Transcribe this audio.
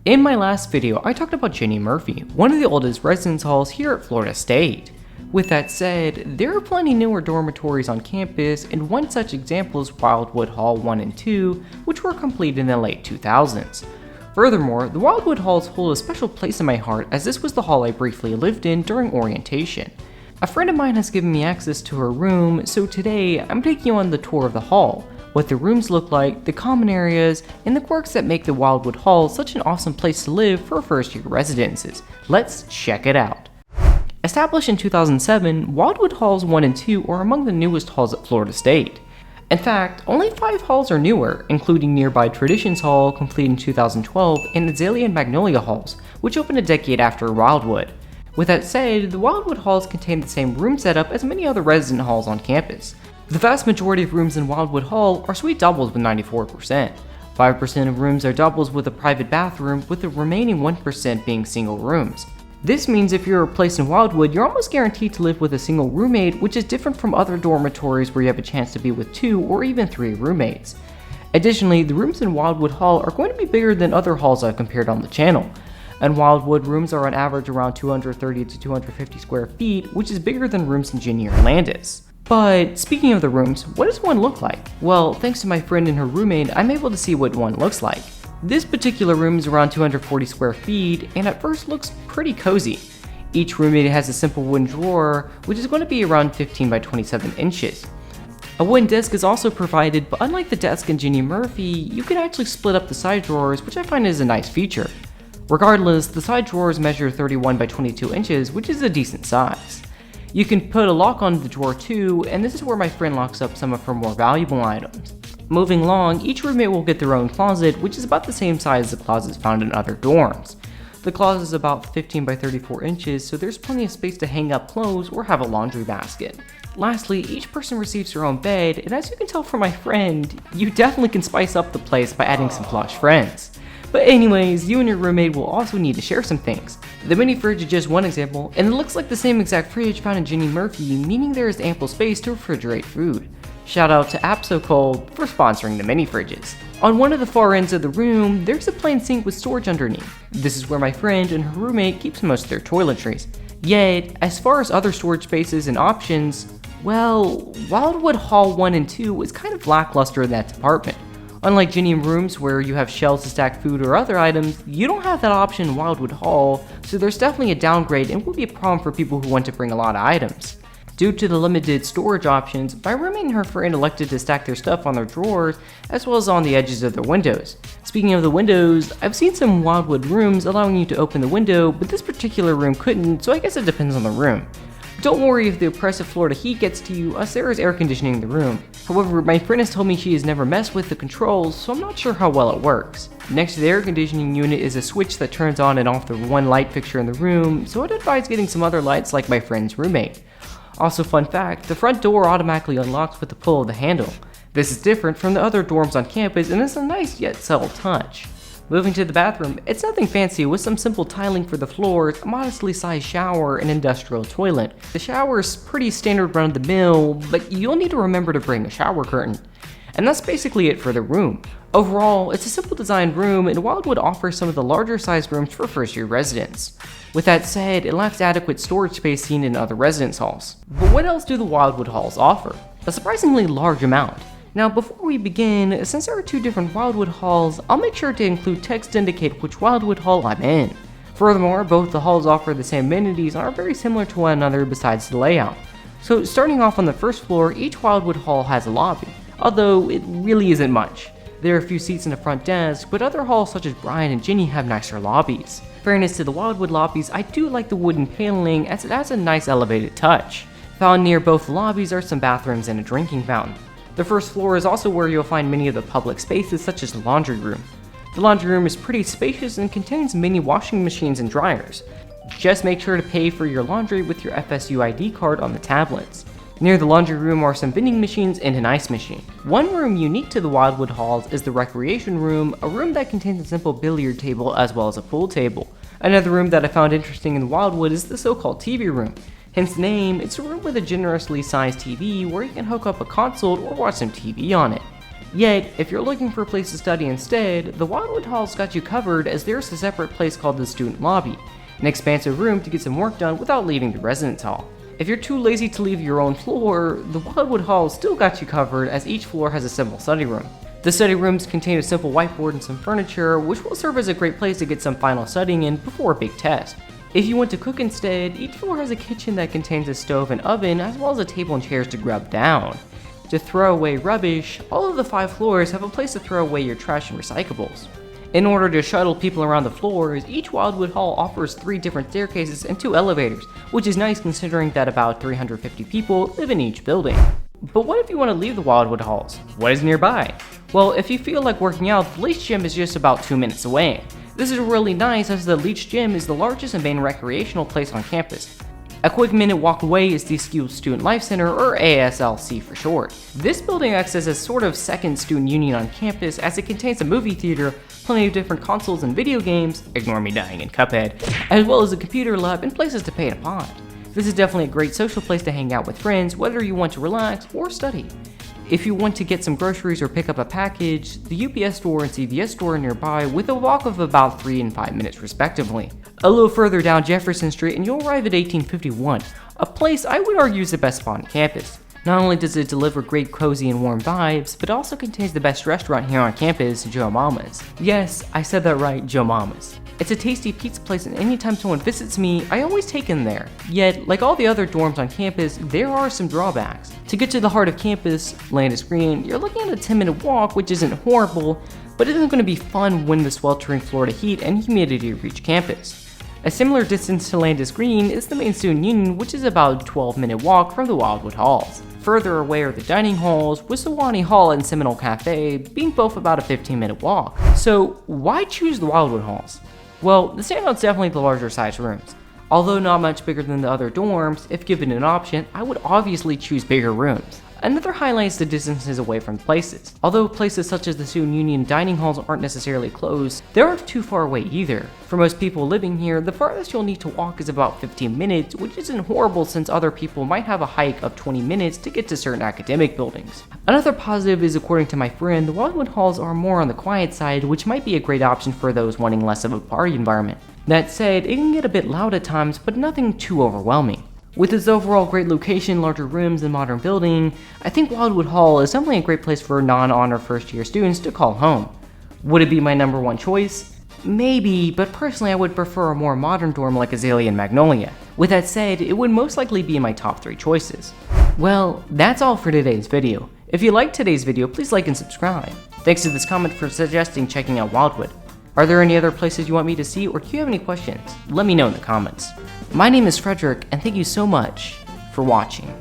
In my last video, I talked about Ginny Murphy, one of the oldest residence halls here at Florida State. With that said, there are plenty newer dormitories on campus, and one such example is Wildwood Hall 1 and 2, which were completed in the late 2000s. Furthermore, the Wildwood Halls hold a special place in my heart as this was the hall I briefly lived in during orientation. A friend of mine has given me access to her room, so today I'm taking you on the tour of the hall, what the rooms look like, the common areas, and the quirks that make the Wildwood Halls such an awesome place to live for first-year residences. Let's check it out. Established in 2007, Wildwood Halls 1 and 2 are among the newest halls at Florida State. In fact, only 5 halls are newer, including nearby Traditions Hall, completed in 2012, and Azalea and Magnolia Halls, which opened a decade after Wildwood. With that said, the Wildwood Halls contain the same room setup as many other resident halls on campus. The vast majority of rooms in Wildwood Hall are suite doubles with 94%. 5% of rooms are doubles with a private bathroom, with the remaining 1% being single rooms. This means if you're placed in Wildwood, you're almost guaranteed to live with a single roommate, which is different from other dormitories where you have a chance to be with 2 or even 3 roommates. Additionally, the rooms in Wildwood Hall are going to be bigger than other halls I've compared on the channel. And Wildwood rooms are on average around 230 to 250 square feet, which is bigger than rooms in Ginny or Landis. But speaking of the rooms, what does one look like? Well, thanks to my friend and her roommate, I'm able to see what one looks like. This particular room is around 240 square feet, and at first looks pretty cozy. Each roommate has a simple wooden drawer, which is going to be around 15 by 27 inches. A wooden desk is also provided, but unlike the desk in Ginny Murphy, you can actually split up the side drawers, which I find is a nice feature. Regardless, the side drawers measure 31 by 22 inches, which is a decent size. You can put a lock on the drawer too, and this is where my friend locks up some of her more valuable items. Moving along, each roommate will get their own closet, which is about the same size as the closets found in other dorms. The closet is about 15 by 34 inches, so there's plenty of space to hang up clothes or have a laundry basket. Lastly, each person receives their own bed, and as you can tell from my friend, you definitely can spice up the place by adding some plush friends. But anyways, you and your roommate will also need to share some things. The mini fridge is just one example, and it looks like the same exact fridge found in Ginny Murphy, meaning there is ample space to refrigerate food. Shout out to AppSoCold for sponsoring the mini fridges. On one of the far ends of the room, there's a plain sink with storage underneath. This is where my friend and her roommate keeps most of their toiletries. Yet, as far as other storage spaces and options, well, Wildwood Hall 1 and 2 is kind of lackluster in that department. Unlike Ginny rooms where you have shelves to stack food or other items, you don't have that option in Wildwood Hall, so there's definitely a downgrade and will be a problem for people who want to bring a lot of items. Due to the limited storage options, my roommate and her friend elected to stack their stuff on their drawers as well as on the edges of their windows. Speaking of the windows, I've seen some Wildwood rooms allowing you to open the window, but this particular room couldn't, so I guess it depends on the room. Don't worry if the oppressive Florida heat gets to you, as there is air conditioning in the room. However, my friend has told me she has never messed with the controls, so I'm not sure how well it works. Next to the air conditioning unit is a switch that turns on and off the one light fixture in the room, so I'd advise getting some other lights like my friend's roommate. Also, fun fact, the front door automatically unlocks with the pull of the handle. This is different from the other dorms on campus and is a nice yet subtle touch. Moving to the bathroom, it's nothing fancy with some simple tiling for the floors, a modestly sized shower, and industrial toilet. The shower is pretty standard run of the mill, but you'll need to remember to bring a shower curtain. And that's basically it for the room. Overall, it's a simple designed room, and Wildwood offers some of the larger sized rooms for first year residents. With that said, it lacks adequate storage space seen in other residence halls. But what else do the Wildwood Halls offer? A surprisingly large amount. Now before we begin, since there are 2 different Wildwood Halls, I'll make sure to include text to indicate which Wildwood Hall I'm in. Furthermore, both the halls offer the same amenities and are very similar to one another besides the layout. So starting off on the first floor, each Wildwood Hall has a lobby, although it really isn't much. There are a few seats in the front desk, but other halls such as Brian and Ginny have nicer lobbies. Fairness to the Wildwood lobbies, I do like the wooden paneling as it has a nice elevated touch. Found near both lobbies are some bathrooms and a drinking fountain. The first floor is also where you'll find many of the public spaces such as the laundry room. The laundry room is pretty spacious and contains many washing machines and dryers. Just make sure to pay for your laundry with your FSU ID card on the tablets. Near the laundry room are some vending machines and an ice machine. One room unique to the Wildwood Halls is the recreation room, a room that contains a simple billiard table as well as a pool table. Another room that I found interesting in Wildwood is the so-called TV room. Hence the name, it's a room with a generously sized TV where you can hook up a console or watch some TV on it. Yet, if you're looking for a place to study instead, the Wildwood Halls got you covered as there's a separate place called the student lobby, an expansive room to get some work done without leaving the residence hall. If you're too lazy to leave your own floor, the Wildwood Halls still got you covered as each floor has a simple study room. The study rooms contain a simple whiteboard and some furniture, which will serve as a great place to get some final studying in before a big test. If you want to cook instead, each floor has a kitchen that contains a stove and oven as well as a table and chairs to grub down. To throw away rubbish, all of the 5 floors have a place to throw away your trash and recyclables. In order to shuttle people around the floors, each Wildwood Hall offers 3 different staircases and 2 elevators, which is nice considering that about 350 people live in each building. But what if you want to leave the Wildwood Halls? What is nearby? Well, if you feel like working out, the Leach Gym is just about 2 minutes away. This is really nice as the Leach Gym is the largest and main recreational place on campus. A quick minute walk away is the School Student Life Center, or ASLC for short. This building acts as a sort of second student union on campus as it contains a movie theater, plenty of different consoles and video games, ignore me dying in Cuphead, as well as a computer lab and places to paint a pot. This is definitely a great social place to hang out with friends, whether you want to relax or study. If you want to get some groceries or pick up a package, the UPS store and CVS store are nearby with a walk of about 3 and 5 minutes respectively. A little further down Jefferson Street and you'll arrive at 1851, a place I would argue is the best spot on campus. Not only does it deliver great cozy and warm vibes, but also contains the best restaurant here on campus, Joe Mama's. Yes, I said that right, Joe Mama's. It's a tasty pizza place and anytime someone visits me, I always take them there. Yet, like all the other dorms on campus, there are some drawbacks. To get to the heart of campus, Landis Green, you're looking at a 10-minute walk, which isn't horrible, but isn't going to be fun when the sweltering Florida heat and humidity reach campus. A similar distance to Landis Green is the main student union, which is about a 12-minute walk from the Wildwood Halls. Further away are the dining halls, with Sewanee Hall and Seminole Cafe being both about a 15-minute walk. So why choose the Wildwood Halls? Well, the standout's definitely the larger size rooms. Although not much bigger than the other dorms, if given an option, I would obviously choose bigger rooms. Another highlight is the distances away from places. Although places such as the Student Union dining halls aren't necessarily close, they aren't too far away either. For most people living here, the farthest you'll need to walk is about 15 minutes, which isn't horrible since other people might have a hike of 20 minutes to get to certain academic buildings. Another positive is, according to my friend, the Wildwood Halls are more on the quiet side, which might be a great option for those wanting less of a party environment. That said, it can get a bit loud at times, but nothing too overwhelming. With its overall great location, larger rooms, and modern building, I think Wildwood Hall is definitely a great place for non-honor first-year students to call home. Would it be my number 1 choice? Maybe, but personally I would prefer a more modern dorm like Azalea and Magnolia. With that said, it would most likely be in my top 3 choices. Well, that's all for today's video. If you liked today's video, please like and subscribe. Thanks to this comment for suggesting checking out Wildwood. Are there any other places you want me to see, or do you have any questions? Let me know in the comments. My name is Frederick, and thank you so much for watching.